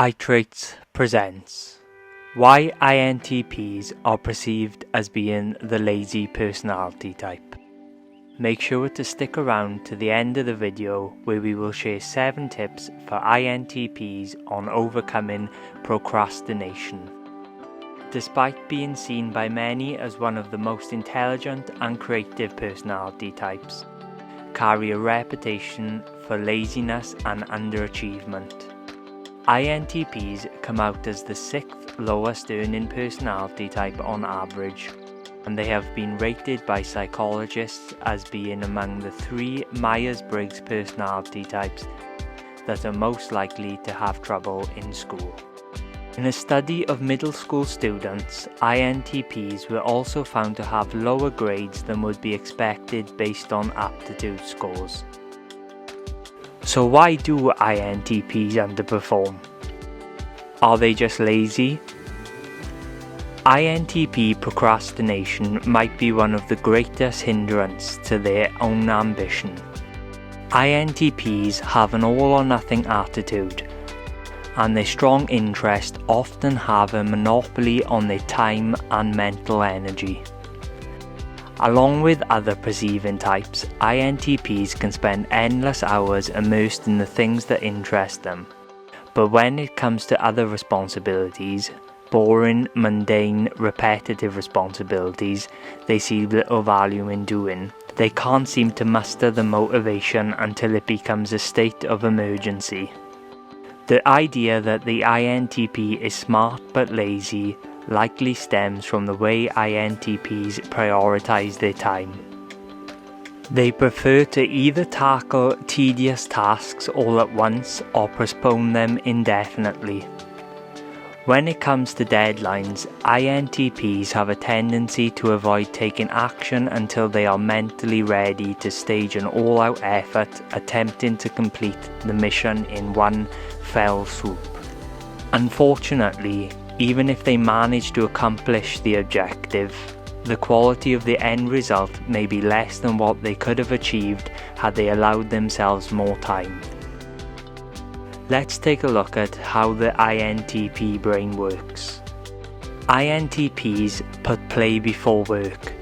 iTraits presents why INTPs are perceived as being the lazy personality type. Make sure to stick around to the end of the video where we will share 7 tips for INTPs on overcoming procrastination. Despite being seen by many as one of the most intelligent and creative personality types, carry a reputation for laziness and underachievement. INTPs come out as the 6th lowest earning personality type on average, and they have been rated by psychologists as being among the 3 Myersbriggs personality types that are most likely to have trouble in school. In a study of middle school students, INTPs were also found to have lower grades than would be expected based on aptitude scores. So why do INTPs underperform? Are they just lazy? INTP procrastination might be one of the greatest hindrances to their own ambition. INTPs have an all-or-nothing attitude, and their strong interest often have a monopoly on their time and mental energy. Along with other perceiving types, INTPs can spend endless hours immersed in the things that interest them. But when it comes to other responsibilities, boring, mundane, repetitive responsibilities they see little value in doing, they can't seem to muster the motivation until it becomes a state of emergency. The idea that the INTP is smart but lazy likely stems from the way INTPs prioritize their time. They prefer to either tackle tedious tasks all at once or postpone them indefinitely. When it comes to deadlines, INTPs have a tendency to avoid taking action until they are mentally ready to stage an all-out effort attempting to complete the mission in one fell swoop. Unfortunately, even if they manage to accomplish the objective, the quality of the end result may be less than what they could have achieved had they allowed themselves more time. Let's take a look at how the INTP brain works. INTPs put play before work.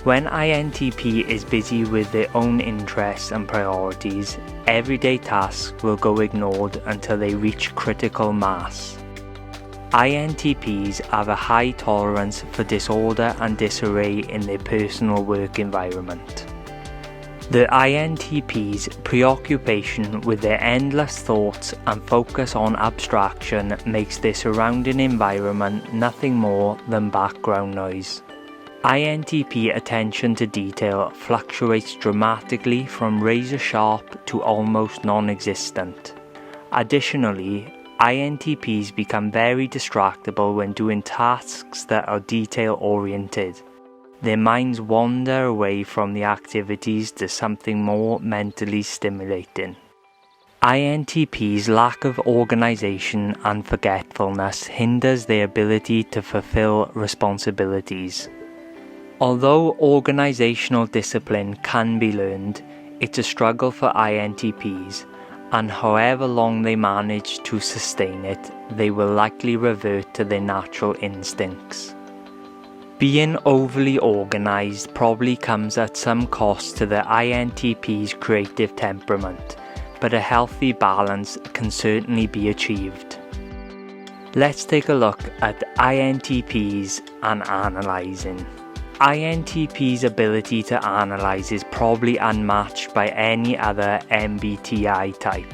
When INTP is busy with their own interests and priorities, everyday tasks will go ignored until they reach critical mass. INTPs have a high tolerance for disorder and disarray in their personal work environment. The INTP's preoccupation with their endless thoughts and focus on abstraction makes their surrounding environment nothing more than background noise. INTP attention to detail fluctuates dramatically from razor sharp to almost non-existent. Additionally, INTPs become very distractible when doing tasks that are detail-oriented. Their minds wander away from the activities to something more mentally stimulating. INTPs' lack of organization and forgetfulness hinders their ability to fulfill responsibilities. Although organizational discipline can be learned, it's a struggle for INTPs, and however long they manage to sustain it, they will likely revert to their natural instincts. Being overly organized probably comes at some cost to the INTP's creative temperament, but a healthy balance can certainly be achieved. Let's take a look at INTPs and analysing. INTP's ability to analyse is probably unmatched by any other MBTI type.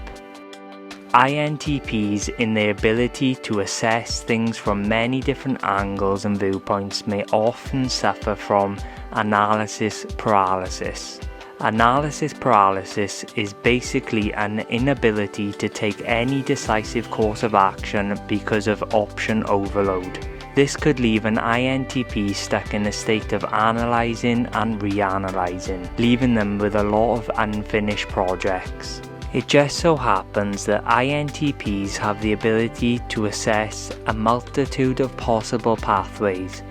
INTPs, in their ability to assess things from many different angles and viewpoints, may often suffer from analysis paralysis. Analysis paralysis is basically an inability to take any decisive course of action because of option overload. This could leave an INTP stuck in a state of analysing and reanalysing, leaving them with a lot of unfinished projects. It just so happens that INTPs have the ability to assess a multitude of possible pathways,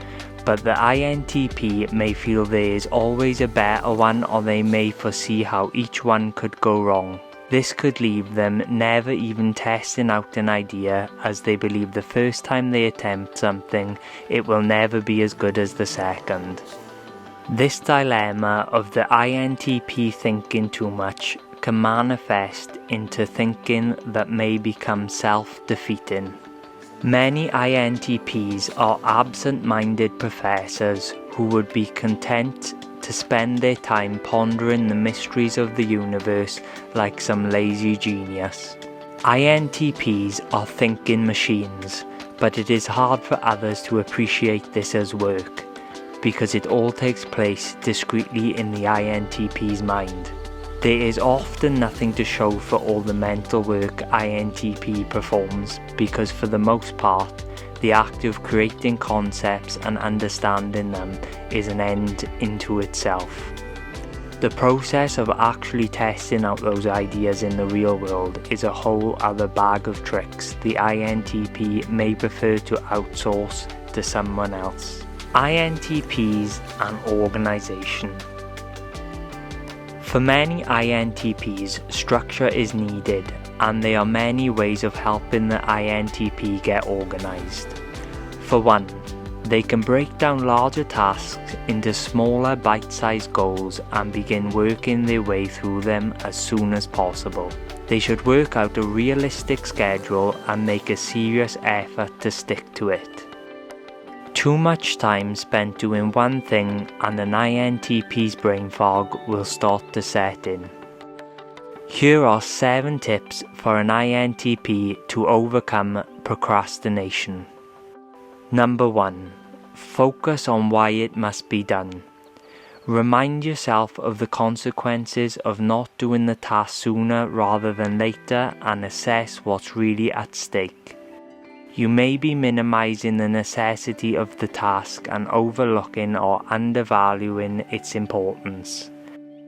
but the INTP may feel there is always a better one, or they may foresee how each one could go wrong. This could leave them never even testing out an idea, as they believe the first time they attempt something, it will never be as good as the second. This dilemma of the INTP thinking too much can manifest into thinking that may become self-defeating. Many INTPs are absent-minded professors who would be content to spend their time pondering the mysteries of the universe like some lazy genius. INTPs are thinking machines, but it is hard for others to appreciate this as work, because it all takes place discretely in the INTP's mind. There is often nothing to show for all the mental work INTP performs, because for the most part, the act of creating concepts and understanding them is an end into itself. The process of actually testing out those ideas in the real world is a whole other bag of tricks the INTP may prefer to outsource to someone else. INTPs and organisation. For many INTPs, structure is needed, and there are many ways of helping the INTP get organised. For one, they can break down larger tasks into smaller bite-sized goals and begin working their way through them as soon as possible. They should work out a realistic schedule and make a serious effort to stick to it. Too much time spent doing one thing and an INTP's brain fog will start to set in. Here are 7 tips for an INTP to overcome procrastination. Number 1. Focus on why it must be done. Remind yourself of the consequences of not doing the task sooner rather than later and assess what's really at stake. You may be minimizing the necessity of the task and overlooking or undervaluing its importance.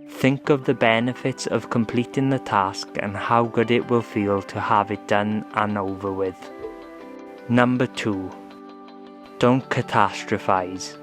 Think of the benefits of completing the task and how good it will feel to have it done and over with. Number 2. Don't catastrophize.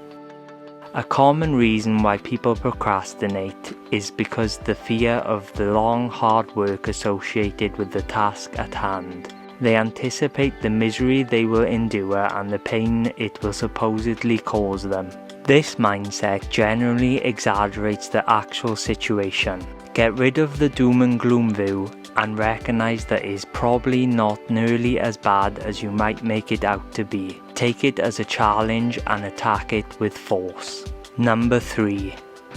A common reason why people procrastinate is because the fear of the long, hard work associated with the task at hand. They anticipate the misery they will endure and the pain it will supposedly cause them. This mindset generally exaggerates the actual situation. Get rid of the doom and gloom view and recognize that it is probably not nearly as bad as you might make it out to be. Take it as a challenge and attack it with force. Number 3.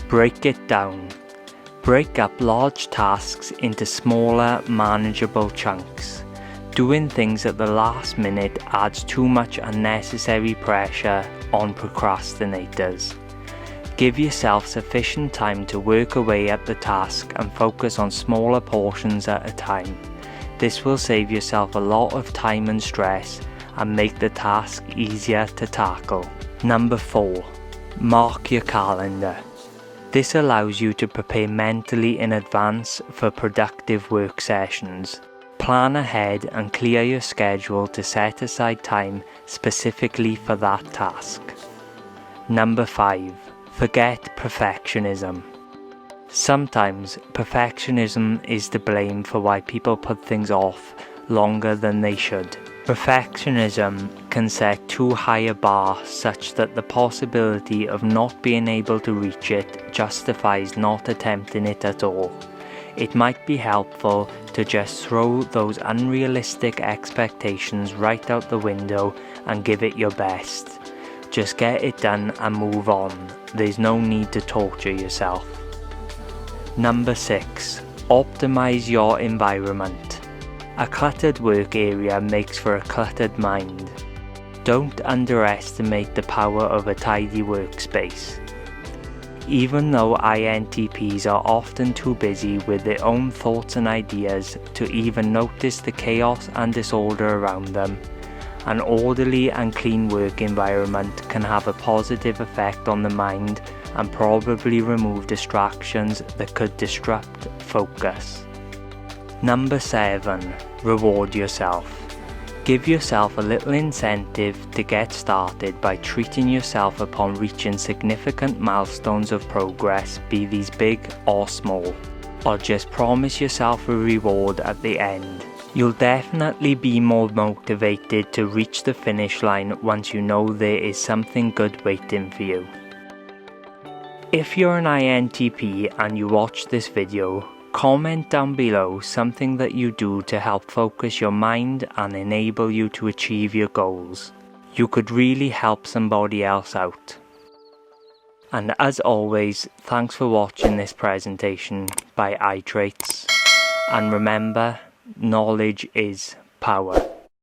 Break it down. Break up large tasks into smaller, manageable chunks. Doing things at the last minute adds too much unnecessary pressure on procrastinators. Give yourself sufficient time to work away at the task and focus on smaller portions at a time. This will save yourself a lot of time and stress and make the task easier to tackle. Number 4. Mark your calendar. This allows you to prepare mentally in advance for productive work sessions. Plan ahead and clear your schedule to set aside time specifically for that task. Number 5. Forget perfectionism. Sometimes perfectionism is to blame for why people put things off longer than they should. Perfectionism can set too high a bar such that the possibility of not being able to reach it justifies not attempting it at all. It might be helpful to just throw those unrealistic expectations right out the window and give it your best. Just get it done and move on. There's no need to torture yourself. Number 6. Optimize your environment. A cluttered work area makes for a cluttered mind. Don't underestimate the power of a tidy workspace. Even though INTPs are often too busy with their own thoughts and ideas to even notice the chaos and disorder around them, an orderly and clean work environment can have a positive effect on the mind and probably remove distractions that could disrupt focus. Number 7. Reward yourself. Give yourself a little incentive to get started by treating yourself upon reaching significant milestones of progress, be these big or small. or just promise yourself a reward at the end. You'll definitely be more motivated to reach the finish line once you know there is something good waiting for you. If you're an INTP and you watch this video, comment down below something that you do to help focus your mind and enable you to achieve your goals. You could really help somebody else out. And as always, thanks for watching this presentation by iTraits. And remember, knowledge is power.